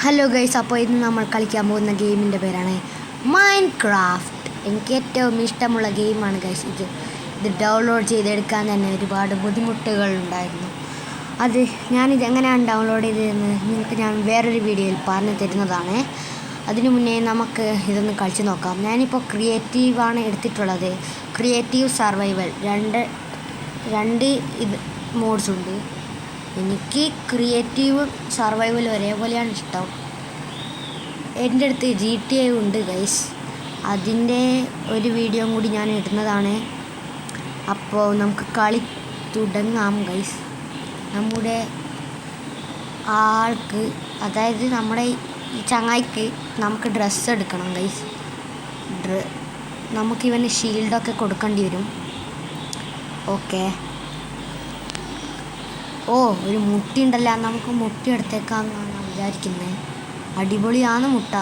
Hello guys, അപ്പോൾ ഇന്ന് നമ്മൾ കളിക്കാൻ പോകുന്ന ഗെയിമിൻ്റെ പേരാണ് മൈൻക്രാഫ്റ്റ്. എനിക്ക് ഏറ്റവും ഇഷ്ടമുള്ള ഗെയിമാണ് ഗൈസ് ഇത് ഡൗൺലോഡ് ചെയ്തെടുക്കാൻ തന്നെ ഒരുപാട് ബുദ്ധിമുട്ടുകളുണ്ടായിരുന്നു. ഞാനിത് എങ്ങനെയാണ് ഡൗൺലോഡ് ചെയ്തതെന്ന് നിങ്ങൾക്ക് ഞാൻ വേറൊരു വീഡിയോയിൽ പറഞ്ഞു തരുന്നതാണ്. അതിനു മുന്നേ നമുക്ക് ഇതൊന്ന് കളിച്ച് നോക്കാം. ഞാനിപ്പോൾ ക്രിയേറ്റീവാണ് എടുത്തിട്ടുള്ളത്. ക്രിയേറ്റീവ് സർവൈവൽ രണ്ട് മോഡ്സ് ഉണ്ട്. എനിക്ക് ക്രിയേറ്റീവും സർവൈവലും ഒരേപോലെയാണ് ഇഷ്ടം. എൻ്റെ അടുത്ത് GTA ഉണ്ട് ഗൈസ്, അതിൻ്റെ ഒരു വീഡിയോ കൂടി ഞാൻ ഇടുന്നതാണ്. അപ്പോൾ നമുക്ക് കളി തുടങ്ങാം ഗൈസ്. നമ്മുടെ ആൾക്ക്, അതായത് നമ്മുടെ ഈ ചങ്ങായിക്ക് നമുക്ക് ഡ്രസ്സ് എടുക്കണം ഗൈസ്. നമുക്കിവന് ഷീൽഡൊക്കെ കൊടുക്കേണ്ടി വരും. ഓക്കെ. ഒരു മുട്ട ഉണ്ടല്ലോ, നമുക്ക് മുട്ട എടുത്തേക്കാമെന്നാണ് വിചാരിക്കുന്നത്. അടിപൊളിയാണ് മുട്ട.